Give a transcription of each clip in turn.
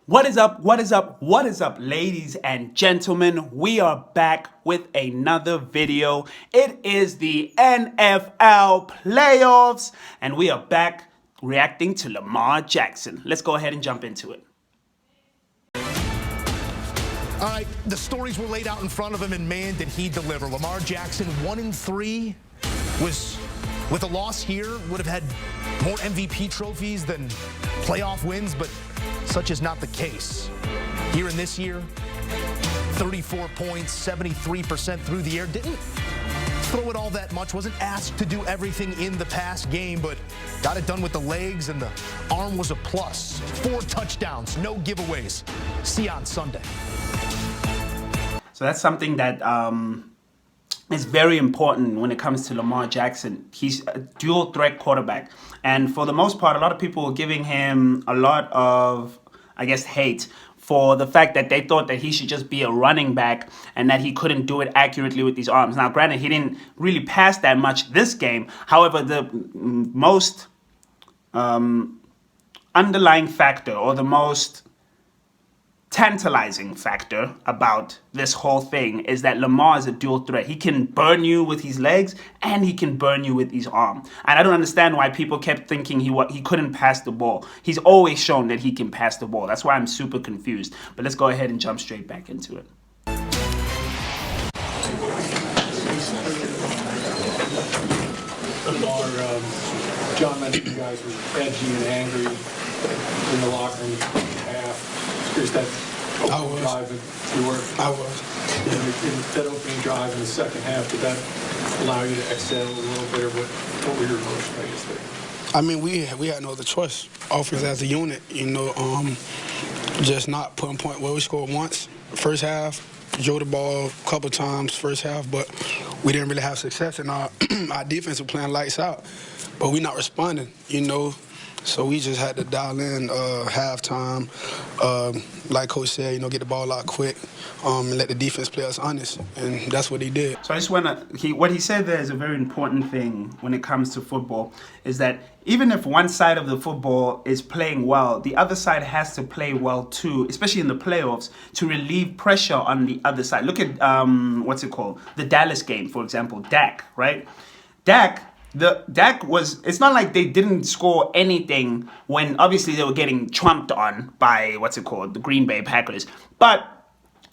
What is up? What is up? What is up, ladies and gentlemen? We are back with another video. It is the NFL playoffs, and we are back reacting to Lamar Jackson. Let's go ahead and jump into it. All right, the stories were laid out in front of him, and man, did he deliver. Lamar Jackson, 1-3, was, with a loss here, would have had more MVP trophies than playoff wins, but such is not the case. Here in this year, 34 points, 73% through the air. Didn't throw it all that much, wasn't asked to do everything in the past game, but got it done with the legs, and the arm was a plus. 4 touchdowns, no giveaways. See you on Sunday. So that's something that is very important when it comes to Lamar Jackson. He's a dual threat quarterback. And for the most part, a lot of people were giving him a lot of, I guess, hate for the fact that they thought that he should just be a running back and that he couldn't do it accurately with these arms. Now, granted, he didn't really pass that much this game. However, the most underlying factor, or the most tantalizing factor about this whole thing, is that Lamar is a dual threat. He can burn you with his legs and he can burn you with his arm. And I don't understand why people kept thinking he couldn't pass the ball. He's always shown that he can pass the ball. That's why I'm super confused. But let's go ahead and jump straight back into it. Lamar, John mentioned you guys were edgy and angry in the locker room half. Is that opening drive you were? I was. In that opening drive in the second half, did that allow you to exhale a little bit, or what were your emotions, I guess, there? I mean, we had no other choice. Offense as a unit, just not putting point. Well, we scored once first half, drove the ball a couple times first half, but we didn't really have success. And our defense was playing lights out, but we not responding, So we just had to dial in halftime, like Coach said, get the ball out quick, and let the defense play us honest, and that's what he did. So I just want to, what he said there is a very important thing when it comes to football, is that even if one side of the football is playing well, the other side has to play well too, especially in the playoffs, to relieve pressure on the other side. Look at, the Dallas game, for example, Dak, right? Dak was, it's not like they didn't score anything when obviously they were getting trumped on by, the Green Bay Packers. But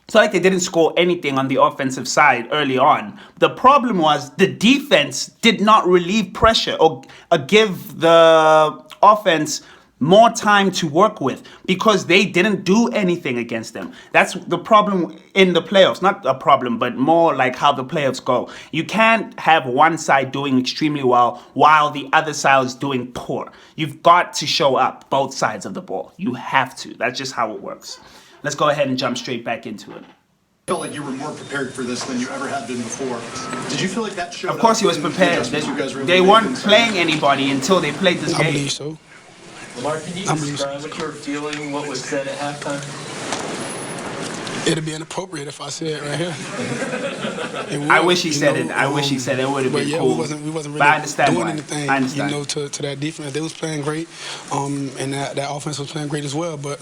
it's not like they didn't score anything on the offensive side early on. The problem was the defense did not relieve pressure or give the offense more time to work with, because they didn't do anything against them. That's the problem in the playoffs. Not a problem, but more like how the playoffs go. You can't have one side doing extremely well while the other side is doing poor. You've got to show up both sides of the ball. You have to. That's just how it works. Let's go ahead and jump straight back into it. I felt like you were more prepared for this than you ever had been before. Did you feel like that showed up? Of course he was prepared. They weren't playing anybody until they played this game. I believe so. Lamar, can you describe what you were feeling, what was said at halftime? It'd be inappropriate if I said it right here. I wish he said it. I wish he said it. It would have been cool. We wasn't but I really understand doing why. anything, I understand. to that defense. They was playing great, and that offense was playing great as well, but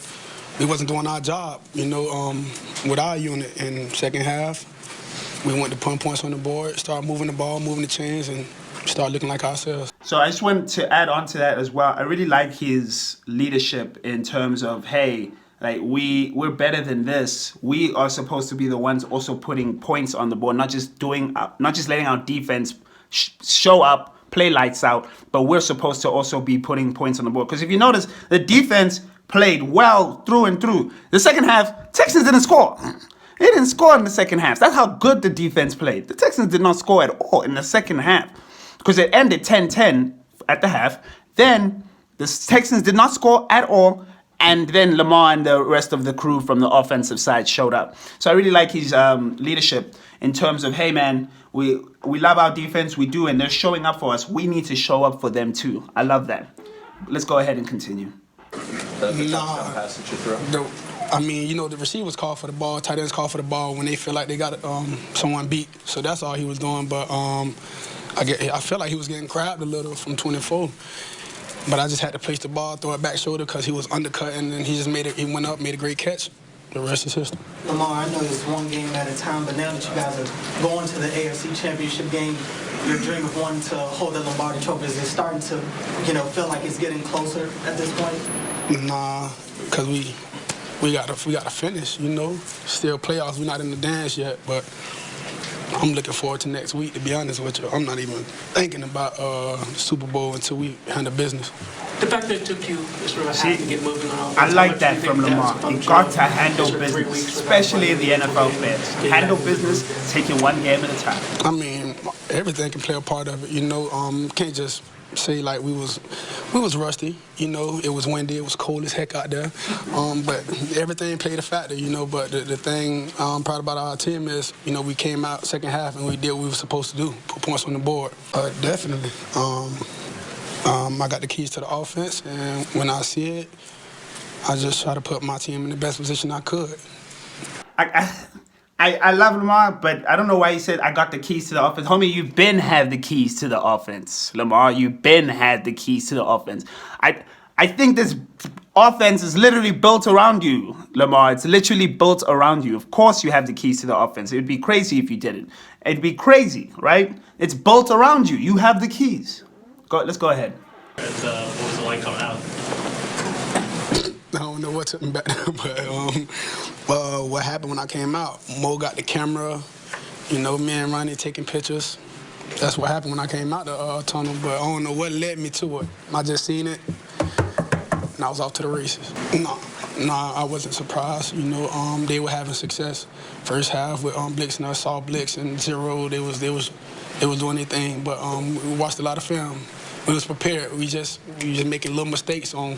we wasn't doing our job, with our unit. In second half, we went to put points on the board, start moving the ball, moving the chains, and start looking like ourselves. So I just want to add on to that as well. I really like his leadership in terms of, hey, like we're better than this. We are supposed to be the ones also putting points on the board, not just letting our defense show up, play lights out, but we're supposed to also be putting points on the board. Because if you notice, the defense played well through and through. The second half, Texans didn't score. They didn't score in the second half. That's how good the defense played. The Texans did not score at all in the second half, because it ended 10-10 at the half. Then the Texans did not score at all, and then Lamar and the rest of the crew from the offensive side showed up. So I really like his leadership in terms of, hey man, we love our defense, we do, and they're showing up for us. We need to show up for them too. I love that. Let's go ahead and continue. The touchdown pass that you throw? I mean, the receivers call for the ball, tight ends call for the ball when they feel like they got someone beat. So that's all he was doing. But I felt like he was getting crabbed a little from 24. but I just had to place the ball, throw it back shoulder because he was undercutting, and he just he went up, made a great catch. The rest is history. Lamar, I know it's one game at a time, but now that you guys are going to the AFC Championship game, your dream of wanting to hold the Lombardi Trophy, is it starting to, feel like it's getting closer at this point? Nah, because we got to finish, Still playoffs, we're not in the dance yet, but I'm looking forward to next week, to be honest with you. I'm not even thinking about Super Bowl until we handle business. The fact that it took you sort of half to get moving on. I like that from Lamar. You got to handle business, especially in the NFL players. Handle business, take it one game at a time. I mean, everything can play a part of it, Can't just say like we was rusty, It was windy, it was cold as heck out there, but everything played a factor, But the thing I'm proud about our team is, we came out second half and we did what we were supposed to do, put points on the board. Definitely. I got the keys to the offense, and when I see it, I just try to put my team in the best position I could. I love Lamar, but I don't know why he said I got the keys to the offense. Homie, you've been had the keys to the offense. Lamar, you've been had the keys to the offense. I think this offense is literally built around you, Lamar. It's literally built around you. Of course you have the keys to the offense. It would be crazy if you didn't. It'd be crazy, right? It's built around you. You have the keys. Let's go ahead. What was it like coming out? I don't know what took me back there, but what happened when I came out, Mo got the camera, me and Ronnie taking pictures. That's what happened when I came out the tunnel, but I don't know what led me to it. I just seen it, and I was off to the races. No, I wasn't surprised. They were having success. First half with Blix and I saw Blix and Zero, they was doing their thing, but we watched a lot of film. We was prepared. We just making little mistakes on,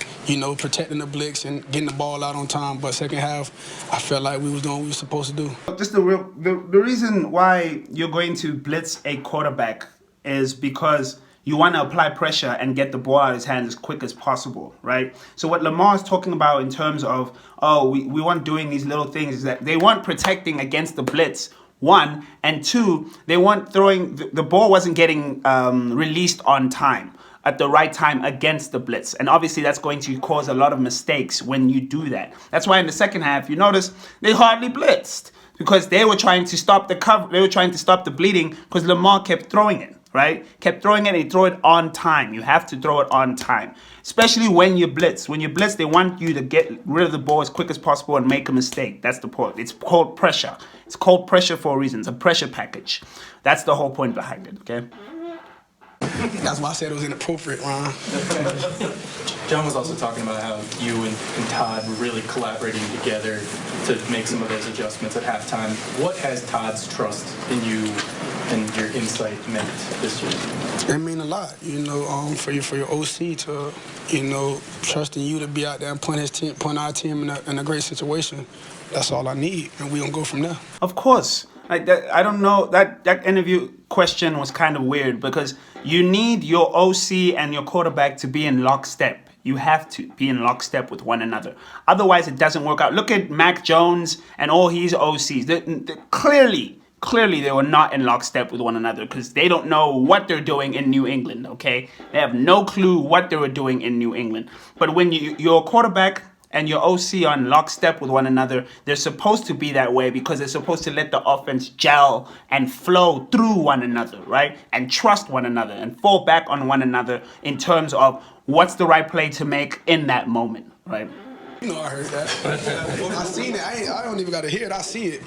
protecting the Blix and getting the ball out on time. But second half, I felt like we was doing what we were supposed to do. Just the reason why you're going to blitz a quarterback is because you want to apply pressure and get the ball out of his hands as quick as possible, right? So what Lamar is talking about in terms of, we want doing these little things is that they want protecting against the blitz. One, and two, they weren't throwing, the ball wasn't getting released on time, at the right time against the blitz. And obviously that's going to cause a lot of mistakes when you do that. That's why in the second half, you notice they hardly blitzed because they were trying to stop the cover, they were trying to stop the bleeding because Lamar kept throwing it, right? Kept throwing it and he throw it on time. You have to throw it on time, especially when you blitz. When you blitz, they want you to get rid of the ball as quick as possible and make a mistake. That's the point. It's called pressure. It's called pressure for a reason. It's a pressure package. That's the whole point behind it, okay? That's why I said it was inappropriate, Ron. John was also talking about how you and Todd were really collaborating together to make some of those adjustments at halftime. What has Todd's trust in you and your insight meant this year? It mean a lot, for your OC to, trusting you to be out there and point our team in a great situation. That's all I need, and we gonna go from there. Of course. I don't know, that interview question was kind of weird because you need your OC and your quarterback to be in lockstep. You have to be in lockstep with one another. Otherwise, it doesn't work out. Look at Mac Jones and all his OCs. Clearly, they were not in lockstep with one another because they don't know what they're doing in New England, okay? They have no clue what they were doing in New England. But when your quarterback and your OC are in lockstep with one another, they're supposed to be that way because they're supposed to let the offense gel and flow through one another, right? And trust one another and fall back on one another in terms of what's the right play to make in that moment, right? I heard that. I seen it. I don't even got to hear it. I see it,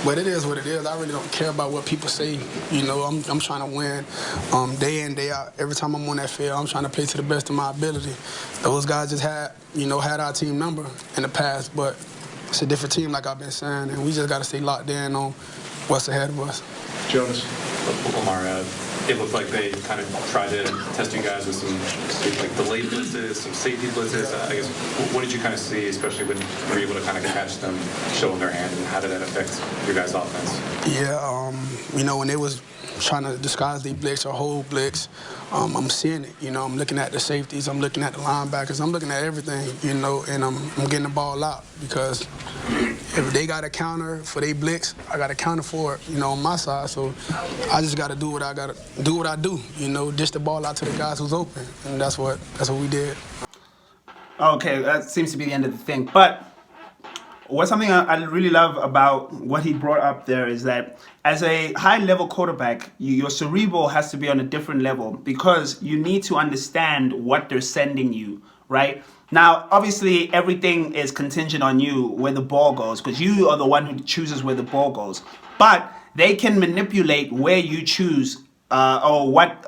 But it is what it is. I really don't care about what people say. I'm trying to win day in, day out. Every time I'm on that field, I'm trying to play to the best of my ability. Those guys just had our team number in the past, but it's a different team, like I've been saying, and we just got to stay locked in on what's ahead of us. Jonas, Lamar, it looked like they kind of tried to test you guys with some delayed blitzes, some safety blitzes. I guess, what did you kind of see, especially when you were able to kind of catch them showing their hand, and how did that affect your guys' offense? Yeah, when they was trying to disguise the blitz or hold blitz, I'm seeing it. You know, I'm looking at the safeties, I'm looking at the linebackers, I'm looking at everything, you know, and I'm getting the ball out because if they got a counter for they blitz, I got a counter for it, you know, on my side. So I just got to do what I got to do, you know, dish the ball out to the guys who's open, and that's what we did. Okay, that seems to be the end of the thing. But what's something I really love about what he brought up there is that as a high-level quarterback, your cerebral has to be on a different level because you need to understand what they're sending you, right? Now, obviously, everything is contingent on you where the ball goes because you are the one who chooses where the ball goes. But they can manipulate where you choose or what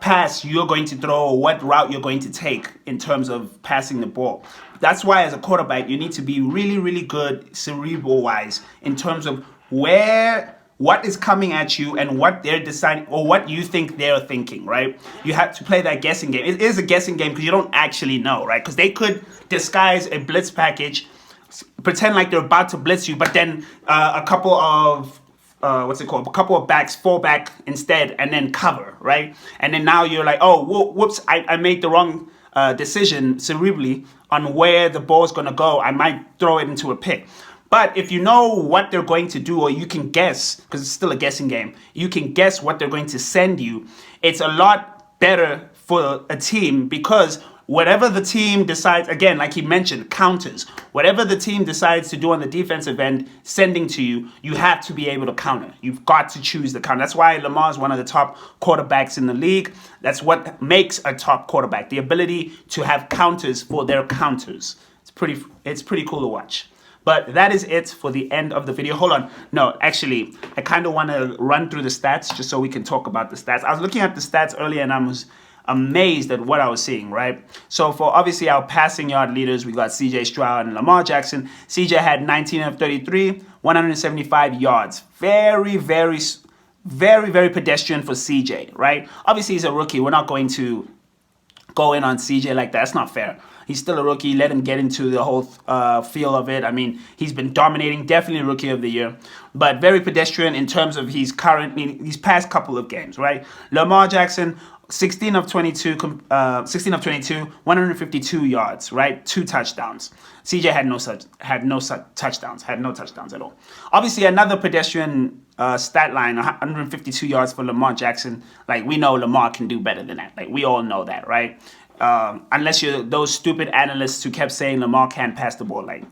pass you're going to throw or what route you're going to take in terms of passing the ball. That's why as a quarterback, you need to be really, really good cerebral-wise in terms of what is coming at you and what they're deciding or what you think they're thinking, right? You have to play that guessing game. It is a guessing game because you don't actually know, right? Because they could disguise a blitz package, pretend like they're about to blitz you, but then a couple of a couple of backs fall back instead and then cover, right? And then now you're like, oh, whoops, I made the wrong decision cerebrally on where the ball is going to go. I might throw it into a pick. But if you know what they're going to do, or you can guess, because it's still a guessing game, you can guess what they're going to send you, it's a lot better for a team because whatever the team decides, again, like he mentioned, counters. Whatever the team decides to do on the defensive end, sending to you, you have to be able to counter. You've got to choose the counter. That's why Lamar is one of the top quarterbacks in the league. That's what makes a top quarterback, the ability to have counters for their counters. It's pretty cool to watch. But that is it for the end of the video. Hold on. No, actually, I kind of want to run through the stats just so we can talk about the stats. I was looking at the stats earlier and I was amazed at what I was seeing, right? So for obviously our passing yard leaders, we got CJ Stroud and Lamar Jackson. CJ had 19 of 33, 175 yards. Very, very, very, very pedestrian for CJ, right? Obviously, he's a rookie. We're not going to go in on CJ like that. That's not fair. He's still a rookie. Let him get into the whole feel of it. I mean, he's been dominating. Definitely Rookie of the Year. But very pedestrian in terms of his past couple of games, right? Lamar Jackson, 16 of 22, 152 yards, right? 2 touchdowns. CJ had no touchdowns at all. Obviously, another pedestrian stat line, 152 yards for Lamar Jackson. Like, we know Lamar can do better than that. Like, we all know that, right? Unless you're those stupid analysts who kept saying Lamar can't pass the ball. Like,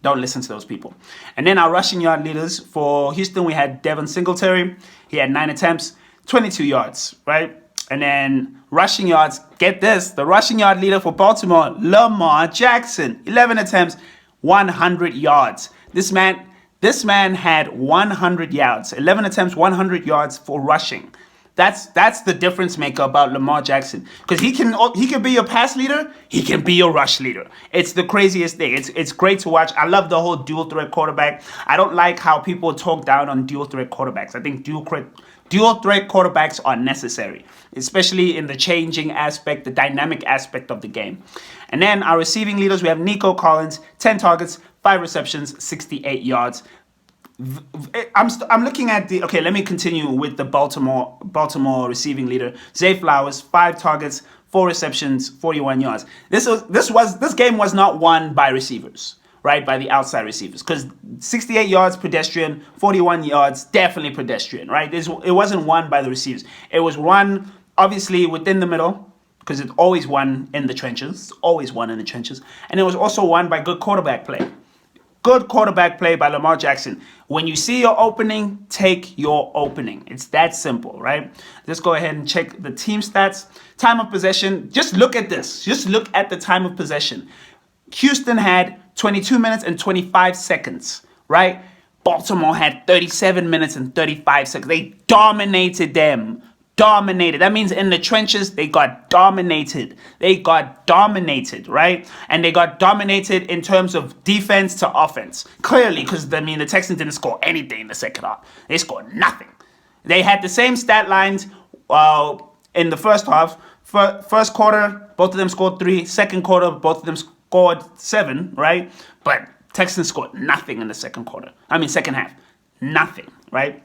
don't listen to those people. And then our rushing yard leaders for Houston, we had Devin Singletary. He had 9 attempts, 22 yards, right? And then rushing yards, get this, the rushing yard leader for Baltimore, Lamar Jackson, 11 attempts, 100 yards. This man had 100 yards, 11 attempts, 100 yards for rushing. That's the difference maker about Lamar Jackson, because he can be your pass leader, he can be your rush leader. It's the craziest thing. It's great to watch. I love the whole dual threat quarterback. I don't like how people talk down on dual threat quarterbacks. I think dual threat quarterbacks are necessary, especially in the changing aspect, the dynamic aspect of the game. And then our receiving leaders, we have Nico Collins, 10 targets, 5 receptions, 68 yards. I'm looking at okay, let me continue with the Baltimore receiving leader, Zay Flowers, 5 targets, 4 receptions, 41 yards. This game was not won by receivers, right? By the outside receivers, because 68 yards pedestrian, 41 yards definitely pedestrian, right? It wasn't won by the receivers. It was won obviously within the middle, because it's always won in the trenches. It's always won in the trenches, and it was also won by good quarterback play. Good quarterback play by Lamar Jackson. When you see your opening, take your opening. It's that simple, right? Let's go ahead and check the team stats. Time of possession. Just look at this. Just look at the time of possession. Houston had 22 minutes and 25 seconds, right? Baltimore had 37 minutes and 35 seconds. They dominated them. Dominated. That means in the trenches, they got dominated. Right? And they got dominated in terms of defense to offense. Clearly, because, the Texans didn't score anything in the second half. They scored nothing. They had the same stat lines in the first half. First quarter, both of them scored 3. Second quarter, both of them scored 7, right? But Texans scored nothing in the second half. Nothing, right?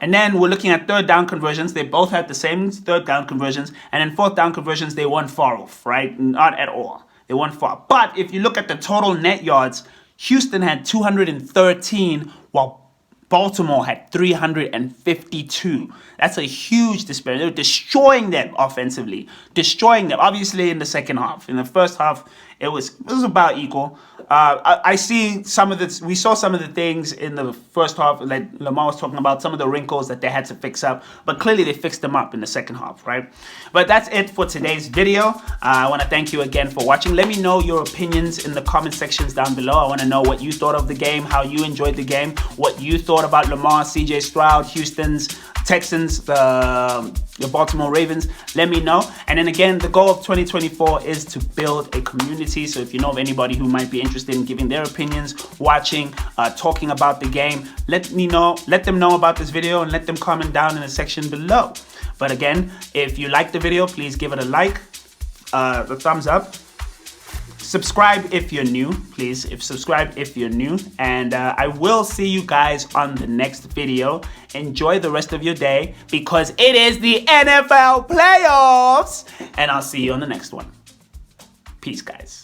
And then we're looking at third down conversions. They both had the same third down conversions. And then fourth down conversions, they weren't far off, right? Not at all. They weren't far. But if you look at the total net yards, Houston had 213, while Baltimore had 352. That's a huge disparity. They were destroying them offensively, destroying them. Obviously, in the second half, in the first half, it was about equal. I see some of this. We saw some of the things in the first half, like Lamar was talking about, some of the wrinkles that they had to fix up. But clearly, they fixed them up in the second half, right? But that's it for today's video. I want to thank you again for watching. Let me know your opinions in the comment sections down below. I want to know what you thought of the game, how you enjoyed the game, what you thought about Lamar, CJ Stroud, Houston's Texans, the Baltimore Ravens. Let me know. And then again, the goal of 2024 is to build a community. So if you know of anybody who might be interested in giving their opinions, watching, talking about the game, let them know about this video and let them comment down in the section below. But again, if you like the video, please give it a like, a thumbs up. Subscribe if you're new, please. Subscribe if you're new. And I will see you guys on the next video. Enjoy the rest of your day because it is the NFL playoffs. And I'll see you on the next one. Peace, guys.